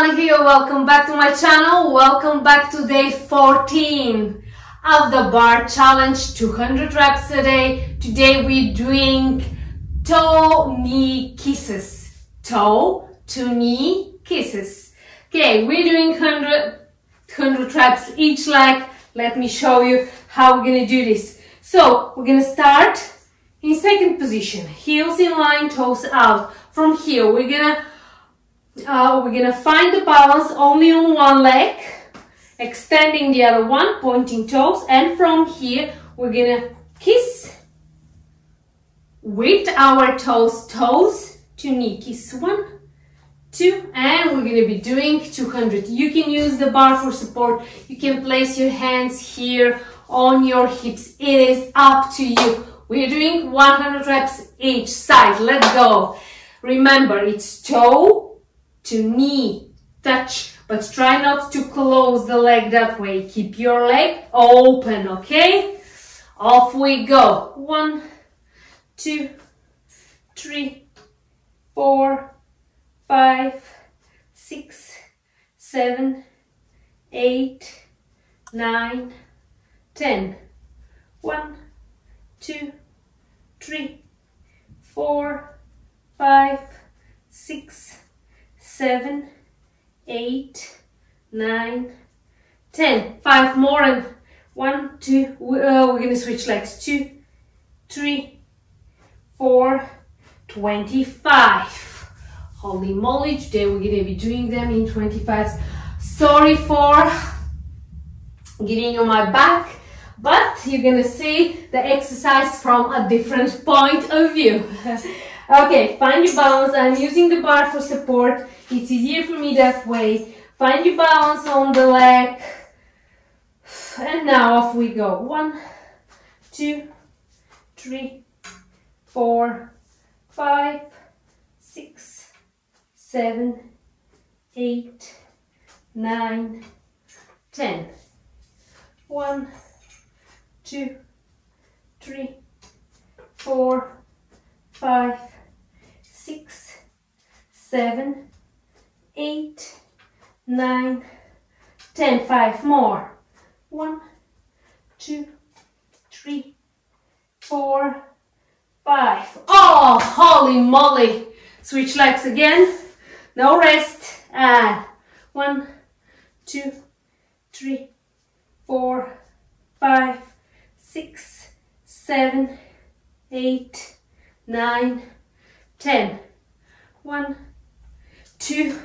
Joana here, welcome back to my channel, welcome back to day 14 of the bar challenge, 200 reps a day. Today we're doing toe knee kisses, toe to knee kisses. Okay, we're doing 100 reps each leg. Let me show you how we're gonna do this. So we're gonna start in second position, heels in line, toes out. From here we're gonna find the balance only on one leg, extending the other one, pointing toes, and from here we're gonna kiss with our toes to knee. Kiss 1, 2, and we're gonna be doing 200. You can use the bar for support. You can place your hands here on your hips. It is up to you. We're doing 100 reps each side. Let's go. Remember, it's toe to knee touch, but try not to close the leg that way. Keep your leg open, okay? Off we go. 1, 2, 3, 4, 5, 6, 7, 8, 9, 10. 1, 2, 3, 4, 5, 6, 7, 8, 9, 10. 5 more and 1, 2. We're gonna switch legs. 2, 3, 4, 25. Holy moly! Today we're gonna be doing them in 25s. Sorry for giving you my back, but you're gonna see the exercise from a different point of view. Okay, find your balance. I'm using the bar for support. It's easier for me that way. Find your balance on the leg. And now off we go. 1, 2, 3, 4, 5, 6, 7, 8, 9, 10. 1, 2, 3, 4, 5, 6, 7, 8, 9, 10. 5 more. 1, 2, 3, 4, 5. Oh, holy moly! Switch legs again. No rest. And 1, 2, 3, 4, 5, 6, 7, 8, 9, 10. 1, 2,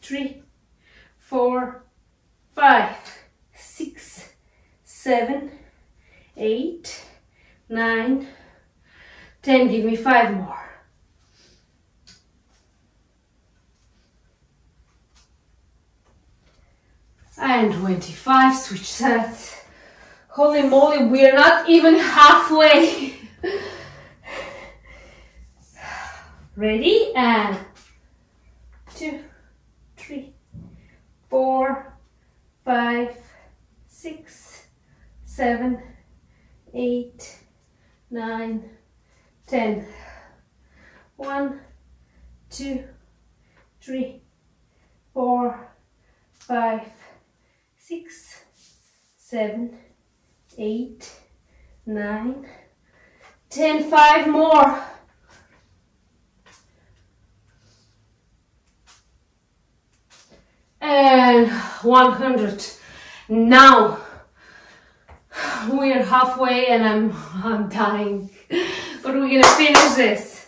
3, 4, 5, 6, 7, 8, 9, 10. Give me 5 more. And 25. Switch sides. Holy moly, we're not even halfway. Ready? And 2, 3, 4, 5, 6, 7, 8, 9, 10. 1, 2, 3, 4, 5, 6, 7, 8, 9, 10. 5 more. And 100. Now we're halfway and I'm dying, but we're gonna finish this.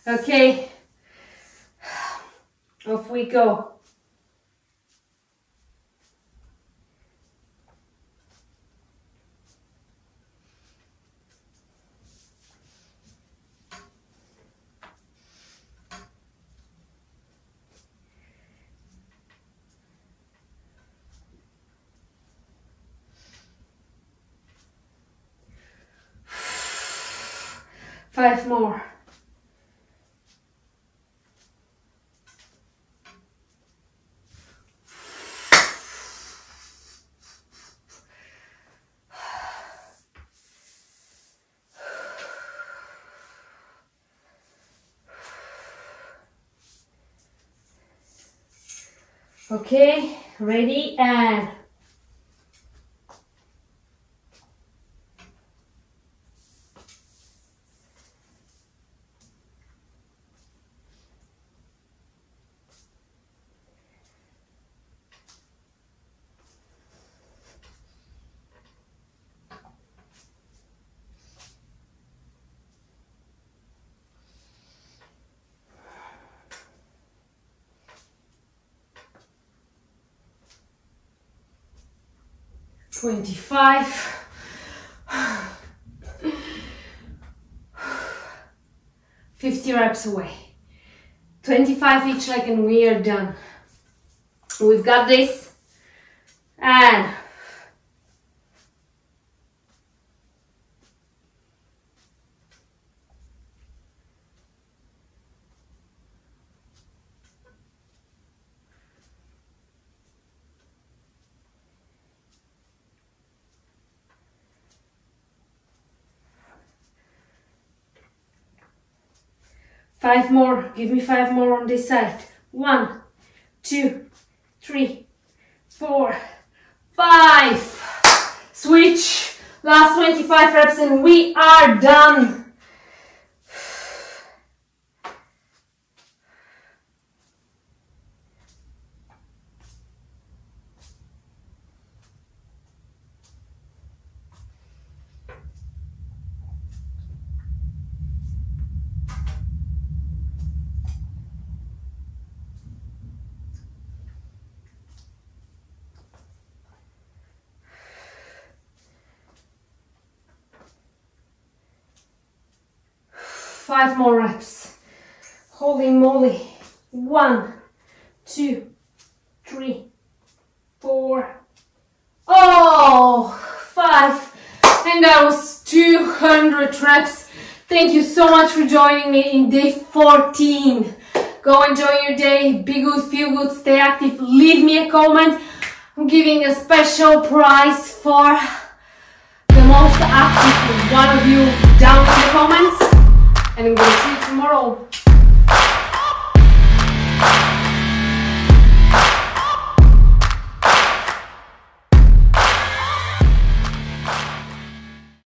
Okay, off we go. Five more. Okay, ready, and 25. 50 reps away. 25 each leg and we are done. We've got this. And 5 more. Give me 5 more on this side. 1, 2, 3, 4, 5. Switch. Last 25 reps and we are done. Five more reps. Holy moly. 1, 2, 3, 4. Oh, 5. And that was 200 reps. Thank you so much for joining me in day 14. Go enjoy your day. Be good, feel good, stay active. Leave me a comment. I'm giving a special prize for the most active one of you down in the comments. And I'm going to see you tomorrow.